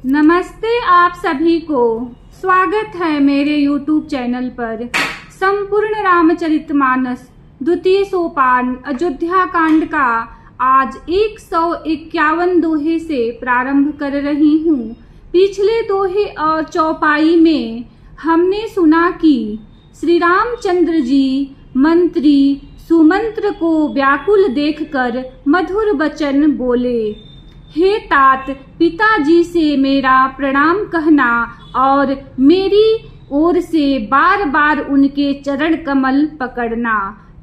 नमस्ते आप सभी को। स्वागत है मेरे YouTube चैनल पर। संपूर्ण रामचरितमानस द्वितीय सोपान अयोध्या कांड का आज 151 दोहे से प्रारंभ कर रही हूँ। पिछले दोहे और चौपाई में हमने सुना कि श्री रामचंद्र जी मंत्री सुमंत्र को व्याकुल देखकर मधुर वचन बोले। हे तात, पिताजी से मेरा प्रणाम कहना और मेरी ओर से बार बार उनके चरण कमल पकड़ना।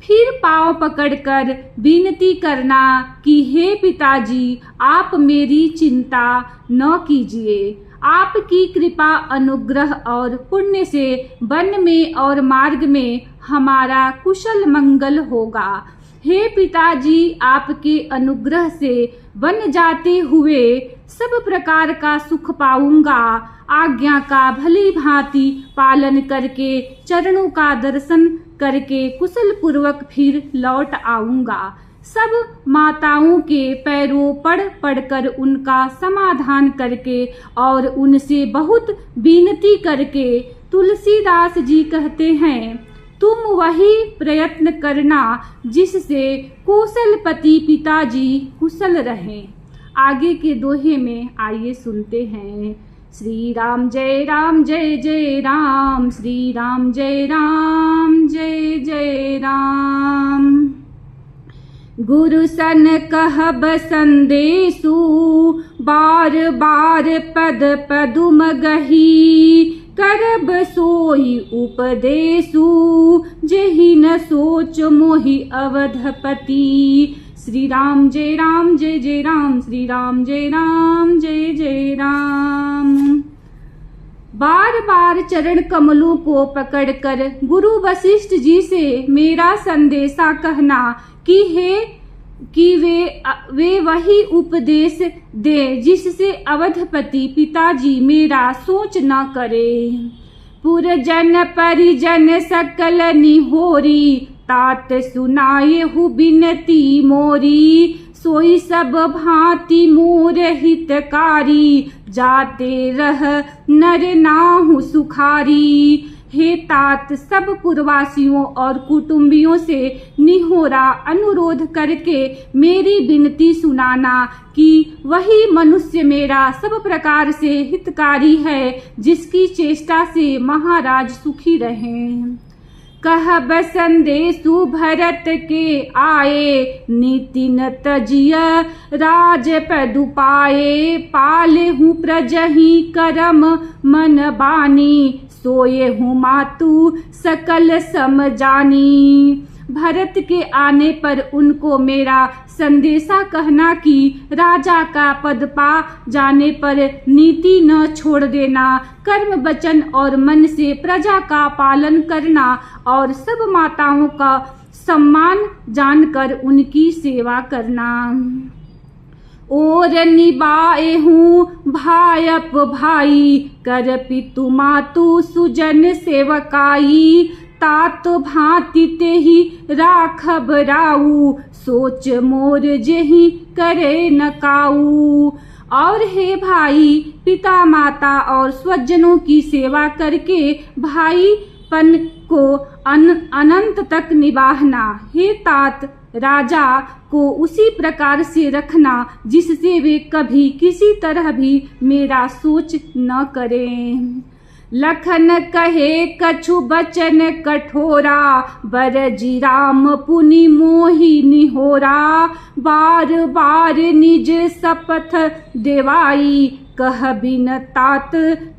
फिर पांव पकड़कर विनती करना कि हे पिताजी, आप मेरी चिंता न कीजिए। आपकी कृपा अनुग्रह और पुण्य से वन में और मार्ग में हमारा कुशल मंगल होगा। हे पिताजी, आपके अनुग्रह से वन जाते हुए सब प्रकार का सुख पाऊंगा। आज्ञा का भली भांति पालन करके चरणों का दर्शन करके कुशल पूर्वक फिर लौट आऊंगा। सब माताओं के पैरों पड़कर उनका समाधान करके और उनसे बहुत विनती करके तुलसीदास जी कहते हैं, तुम वही प्रयत्न करना जिससे कौशलपति पिताजी कुशल रहें। आगे के दोहे में आइए सुनते हैं। श्री राम जय जय राम, श्री राम जय जय राम। गुरु सन कहब संदेशु, बार बार पद पदुम गही। करब सोई उपदेशु, जेहि न सोच मोहि अवधपति। श्री राम जय जय राम, श्री राम जय जय राम। बार बार चरण कमलों को पकड़कर गुरु वशिष्ठ जी से मेरा संदेशा कहना कि वे वही उपदेश दे जिससे अवधपति पिताजी मेरा सोच न करे। पुरजन परिजन सकल निहोरी, तात सुनाए हु बिनती मोरी। सोई सब भांति मोर हितकारी, जाते रह नर नाहु सुखारी। हे तात, सब पुरवासियों और कुटुंबियों से निहोरा अनुरोध करके मेरी विनती सुनाना कि वही मनुष्य मेरा सब प्रकार से हितकारी है, जिसकी चेष्टा से महाराज सुखी रहें। कहब संदेशु भरत के आए, नीति न तजिय राज पदु पाए। पाले हूँ प्रजहि करम मन बानी, सोए हूँ मातु सकल सम जानी। भरत के आने पर उनको मेरा संदेशा कहना कि राजा का पद पा जाने पर नीति न छोड़ देना, कर्म वचन और मन से प्रजा का पालन करना और सब माताओं का सम्मान जानकर उनकी सेवा करना। और निभाए हूँ भायप भाई, कर पितु मातु सुजन सेवकाई। तात भांति तेहि राखब राऊ, सोच मोर जेहि करे न काऊ। और हे भाई, पिता माता और स्वजनों की सेवा करके भाईपन को अनंत तक निभाना। हे तात, राजा को उसी प्रकार से रखना जिससे वे कभी किसी तरह भी मेरा सोच न करें। लखन कहे कछु बचन कठोरा, बरजी राम पुनि मोहि निहोरा। बार बार निज शपथ देवाई, कह बिन तात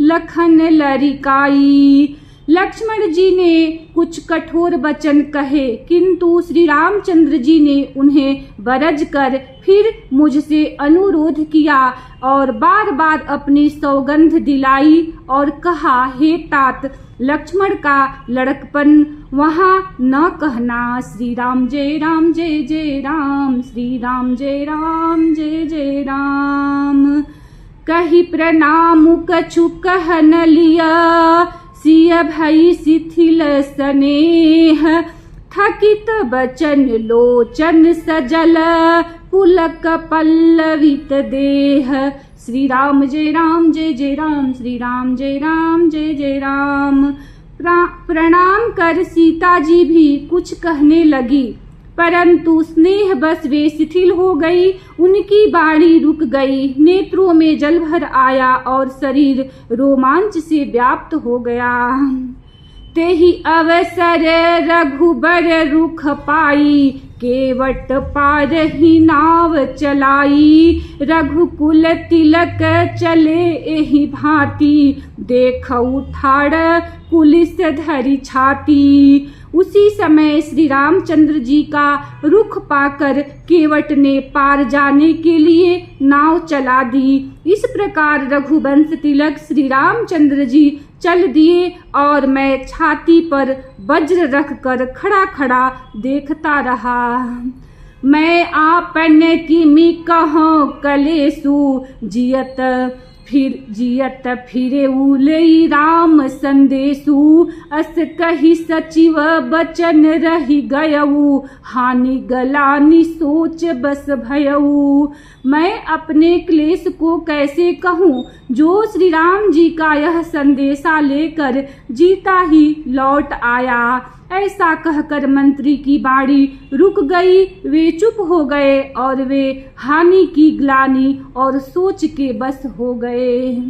लखन लरिकाई। लक्ष्मण जी ने कुछ कठोर वचन कहे, किंतु श्री रामचंद्र जी ने उन्हें बरज कर फिर मुझसे अनुरोध किया और बार बार अपनी सौगंध दिलाई और कहा, हे तात, लक्ष्मण का लड़कपन वहाँ न कहना। श्री राम जय जय राम, श्री राम जय राम। कही प्रणाम कछु कह न लिया, सिय भई शिथिल स्नेह। थकित बचन लोचन सजल, पुलक पल्लवित देह। श्री राम जय राम जय जय राम, श्री राम जय राम जय जय राम। प्रणाम कर सीता जी भी कुछ कहने लगी, परंतु स्नेह बस वे शिथिल हो गई। उनकी बाणी रुक गई, नेत्रों में जल भर आया और शरीर रोमांच से व्याप्त हो गया। तेहि अवसर रघुबर रुख पाई, केवट पार ही नाव चलाई। रघुकुल तिलक चले एहि भांति, देखऊ ठाड़ कुलिस धरि छाती। उसी समय श्री रामचंद्र जी का रुख पाकर केवट ने पार जाने के लिए नाव चला दी। इस प्रकार रघुवंश तिलक श्री रामचंद्र जी चल दिए और मैं छाती पर वज्र रख कर खड़ा खड़ा देखता रहा। मैं आपन किमि कहूँ कलेसु, जियत फिरे उलई राम संदेशु। अस कही सचिव बचन रही गयऊ, हानि गलानि सोच बस भयऊ। मैं अपने क्लेश को कैसे कहूँ, जो श्री राम जी का यह संदेशा लेकर जीता ही लौट आया। ऐसा कहकर मंत्री की बाणी रुक गई, वे चुप हो गए और वे हानि की ग्लानि और सोच के बस हो गए।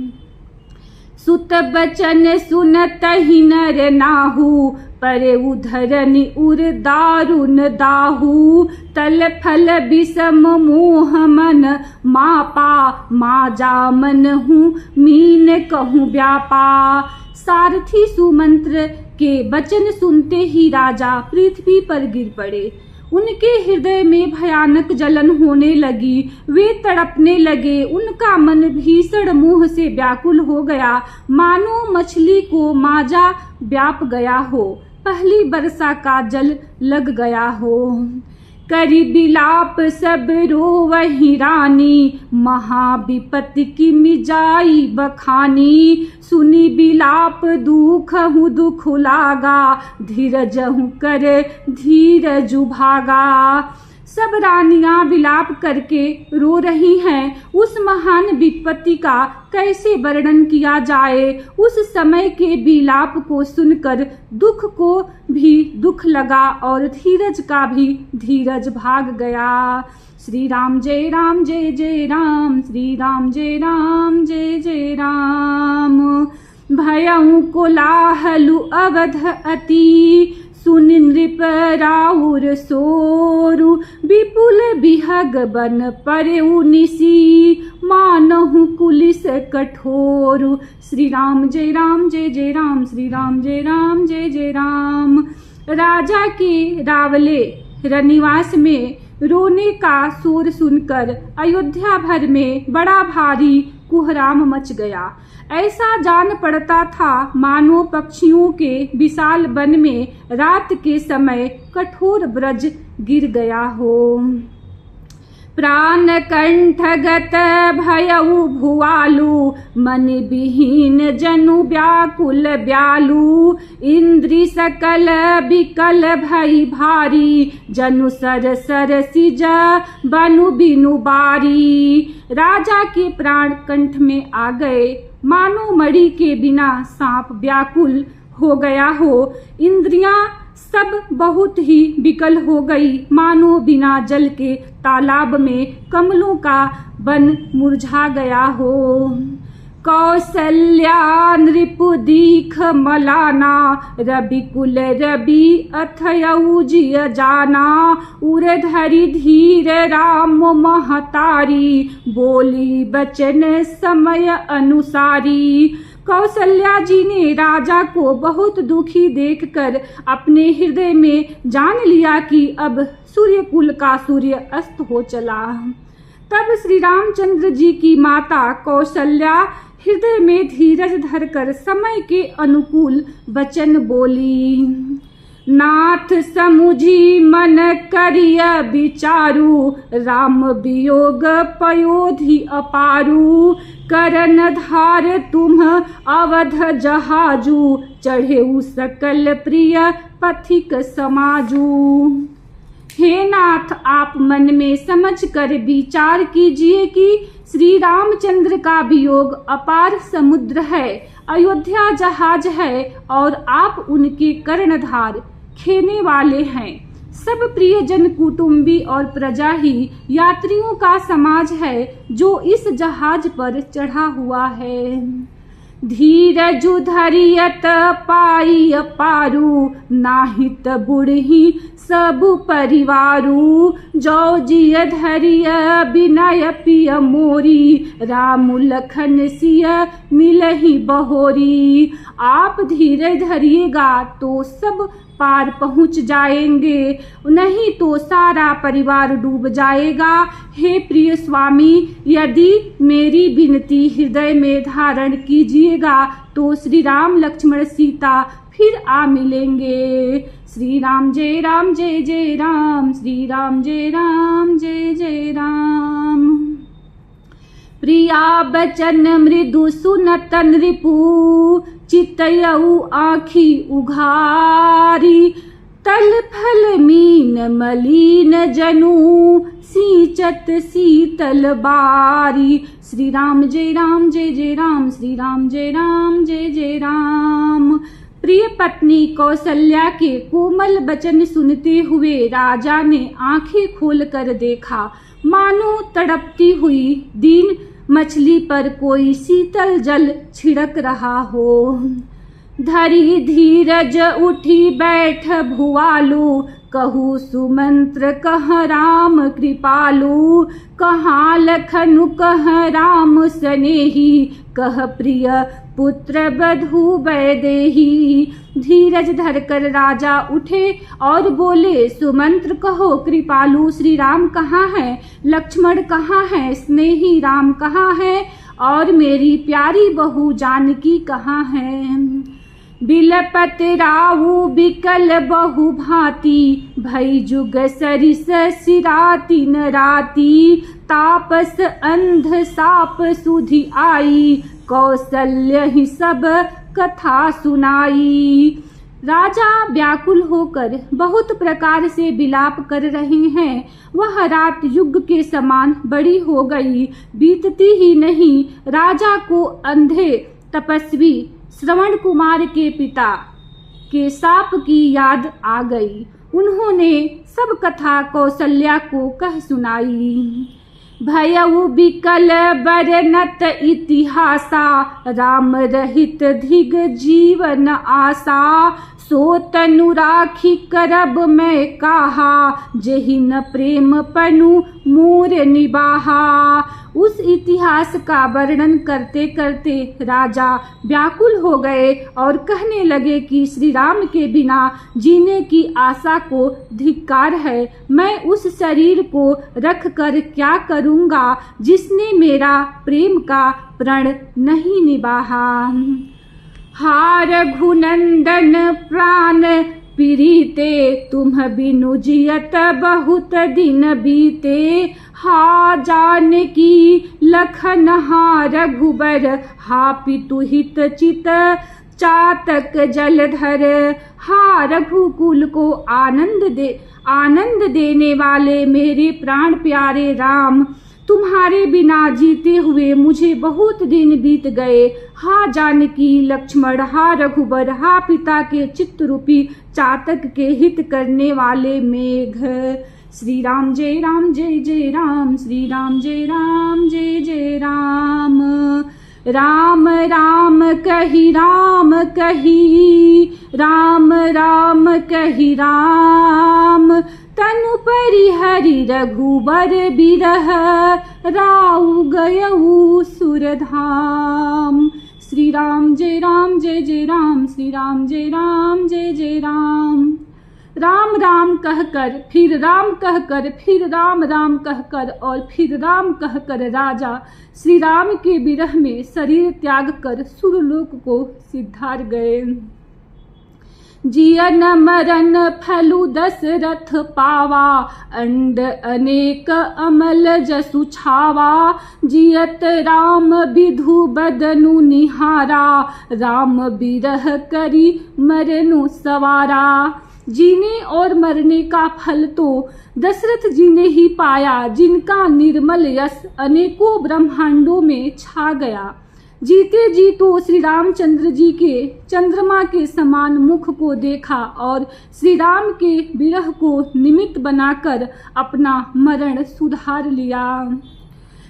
सुत बचन सुनत ही नर नाहू, परे उधरनि उर दारुन दाहू। तल फल विषम मोह मन मापा, माजा मन हूँ मीन कहूँ व्यापा। सारथी सुमंत्र के वचन सुनते ही राजा पृथ्वी पर गिर पड़े। उनके हृदय में भयानक जलन होने लगी, वे तड़पने लगे। उनका मन भीषण मोह से व्याकुल हो गया, मानो मछली को माजा व्याप गया हो, पहली वर्षा का जल लग गया हो। करी बिलाप सब रोवहि रानी, महाविपत्ति की मिजाई बखानी। सुनी बिलाप दुखहु दुख लागा, धीरजहु कर धीरजु भागा। सब रानियां विलाप करके रो रही हैं। उस महान विपत्ति का कैसे वर्णन किया जाए। उस समय के विलाप को सुनकर दुख को भी दुख लगा और धीरज का भी धीरज भाग गया। श्री राम जय राम जय जय राम, श्री राम जय राम जय जय राम। भयउ कोलाहलु अवध अति, सुनि नृप राउर सोरु। विपुल बिहग बन परेउ निसी, मानहु कुलिस कठोरु। श्री राम जय राम जय जय राम, श्री राम जय राम जय जय राम। राजा के रावले रनिवास में रोने का शोर सुनकर अयोध्या भर में बड़ा भारी कुहराम मच गया। ऐसा जान पड़ता था मानो पक्षियों के विशाल वन में रात के समय कठोर ब्रज गिर गया हो। प्राण कंठगत भयउ भुआलु, मन विहीन जनु व्याकुल ब्यालु। इंद्रि सकल विकल भई भारी, जनु सर सर सिज बनु बिनु बारी। राजा के प्राण कंठ में आ गए, मानो मणि के बिना सांप व्याकुल हो गया हो। इंद्रियां सब बहुत ही विकल हो गई, मानो बिना जल के तालाब में कमलों का वन मुरझा गया हो। कौसल्या नृपु दीख मलाना, रवि कुल रवि अथयउ जिय जाना। उर धरि धीर राम महतारी, बोली बचन समय अनुसारी। कौशल्या जी ने राजा को बहुत दुखी देखकर अपने हृदय में जान लिया कि अब सूर्य कुल का सूर्य अस्त हो चला। तब श्री रामचंद्र जी की माता कौशल्या हृदय में धीरज धरकर समय के अनुकूल वचन बोली। नाथ समुझी मन करिय विचारु, राम वियोग पयोधि अपारु। करन धार तुम अवध जहाजु, चढ़ेउ सकल प्रिय पथिक समाजु। हे नाथ, आप मन में समझ कर विचार कीजिए कि श्री रामचंद्र का वियोग अपार समुद्र है, अयोध्या जहाज है और आप उनके कर्णधार खेने वाले हैं। सब प्रियजन, कुटुंबी और प्रजा ही यात्रियों का समाज है जो इस जहाज पर चढ़ा हुआ है। धीरज धरियत पाई पारू, नाहित बुढ़ी सब परिवारू। जो जिय धरिय विनय पिय मोरी, राम लखन सिय मिलहि बहोरी। आप धीरज धरिएगा तो सब पार पहुंच जाएंगे, नहीं तो सारा परिवार डूब जाएगा। हे प्रिय स्वामी, यदि मेरी विनती हृदय में धारण कीजिएगा तो श्री राम लक्ष्मण सीता फिर आ मिलेंगे। श्री राम जय राम जय जय राम, श्री राम जय राम जय जय राम। प्रिया बचन मृदु सुनत नृपु, चितयऊ आँखी उघारी। तल फल मीन मलीन जनु, सींचत शीतल बारी। श्री राम जय राम जय जय राम, श्री राम जय राम जय जय राम। प्रिय पत्नी कौशल्या के कोमल वचन सुनते हुए राजा ने आंखें खोलकर देखा, मानो तड़पती हुई दीन मछली पर कोई शीतल जल छिड़क रहा हो। धरी धीरज उठी बैठ भुआलू, कहू सुमंत्र कह राम कृपालु। कहाँ लखनु कह राम स्नेही, कह प्रिय पुत्र बधू वैदेही। धीरज धरकर राजा उठे और बोले, सुमंत्र कहो, कृपालु श्री राम कहाँ है, लक्ष्मण कहाँ है, स्नेही राम कहाँ है और मेरी प्यारी बहू जानकी कहाँ है। बिलपत राऊ बिकल बहु भांति, भई जुग सरिस सिराती न राती। तापस अंध साप सुधि आई, कौशल्य ही सब कथा सुनाई। राजा व्याकुल होकर बहुत प्रकार से विलाप कर रहे हैं। वह रात युग के समान बड़ी हो गई, बीतती ही नहीं राजा को अंधे तपस्वी श्रवण कुमार के पिता के शाप की याद आ गई। उन्होंने सब कथा कौशल्या को कह सुनाई। भयउ बिकल बरनत इतिहासा, राम रहित धिग जीवन आशा। सो तनु राखी करब मैं कहा, जेहि न प्रेम पनु मोर निबाहा। उस इतिहास का वर्णन करते करते राजा व्याकुल हो गए और कहने लगे कि श्री राम के बिना जीने की आशा को धिक्कार है। मैं उस शरीर को रख कर क्या करूँगा जिसने मेरा प्रेम का प्रण नहीं निभाहा। हार घुनंदन प्राण पीड़िते, तुम बिनु जियत बहुत दिन बीते। हा जानकी लखन हा रघुबर, हा पितु हित चित चातक जलधर। हा रघुकुल को आनंद देने वाले मेरे प्राण प्यारे राम, तुम्हारे बिना जीते हुए मुझे बहुत दिन बीत गए। हा जानकी लक्ष्मण, हा रघुबर, हा पिता के चित्त रूपी चातक के हित करने वाले मेघ। श्री राम जय राम जय जय राम, श्री राम जय राम जय जय राम। राम राम कही राम कही, राम राम कही राम। तनु परिहरि रघुबर बिरह, राउ गयऊ सुरधाम। श्री राम जय राम जय जय राम, श्री राम जय राम जय जय राम। राम राम कहकर फिर राम कहकर फिर राम राम कहकर और फिर राम कहकर राजा श्री राम के विरह में शरीर त्याग कर सुरलोक को सिधार गए। जियन मरन फलु दशरथ पावा, अंड अनेक अमल जसु छावा। जियत राम विधु बदनु निहारा, राम बिरह करी मरनु सवारा। जीने और मरने का फल तो दशरथ जी ने ही पाया, जिनका निर्मल यश अनेकों ब्रह्मांडों में छा गया। जीते जी तो श्री रामचंद्र जी के चंद्रमा के समान मुख को देखा और श्री राम के विरह को निमित्त बनाकर अपना मरण सुधार लिया।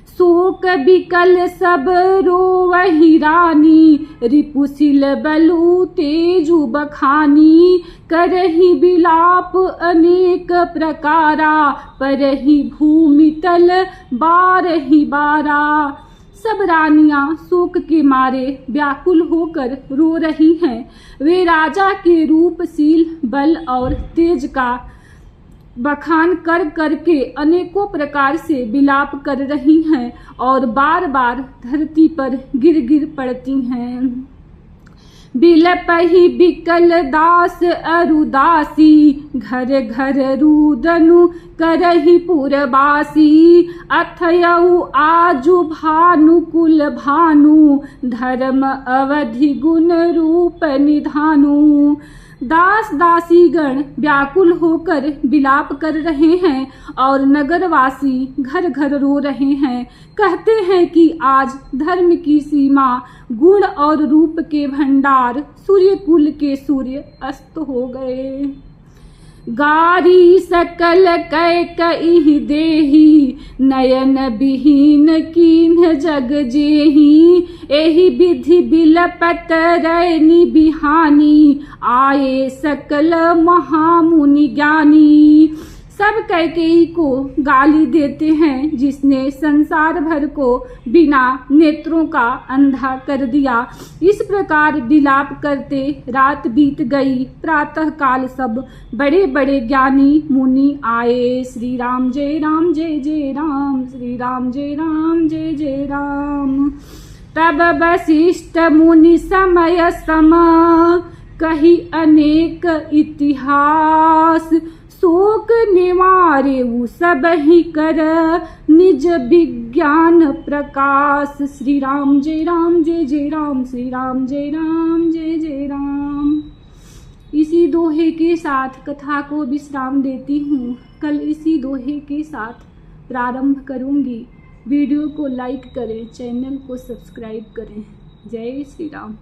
शोक बिकल सब रोवहि रानी, रिपुशिल बलु तेजु बखानी। करहि बिलाप अनेक प्रकारा, परहि भूमि तल बारहि बारा। सब रानियां शोक के मारे व्याकुल होकर रो रही हैं। वे राजा के रूपशील बल और तेज का बखान कर करके अनेकों प्रकार से विलाप कर रही हैं और बार बार धरती पर गिर गिर पड़ती हैं। बिलपहि बिकल दास अरुदासी, घर घर रुदनु करहि पुरवासी। अथयउ आजु भानुकुल भानु, धर्म अवधि गुण रूप निधानु। दास दासीगण व्याकुल होकर विलाप कर रहे हैं और नगरवासी घर घर रो रहे हैं। कहते हैं कि आज धर्म की सीमा, गुण और रूप के भंडार, सूर्य कुल के सूर्य अस्त हो गए। गारी सकल कैकई देही, नयन विहीन कीन्ह जग जेही। एहि विधि बिलपत रैनी बिहानी, आए सकल महामुनि ज्ञानी। सब कैकेयी को गाली देते हैं, जिसने संसार भर को बिना नेत्रों का अंधा कर दिया। इस प्रकार विलाप करते रात बीत गई। प्रातः काल सब बड़े बड़े ज्ञानी मुनि आए। श्री राम जय राम जय जय राम, श्री राम जय राम जय जय राम। तब वशिष्ठ मुनि समय सम, कही अनेक इतिहास। शोक निवारे सब ही कर, निज विज्ञान प्रकाश। श्री राम जय राम जय जय राम, श्री राम जय राम जय जय राम। इसी दोहे के साथ कथा को विश्राम देती हूँ। कल इसी दोहे के साथ प्रारंभ करूँगी। वीडियो को लाइक करें, चैनल को सब्सक्राइब करें। जय श्री राम।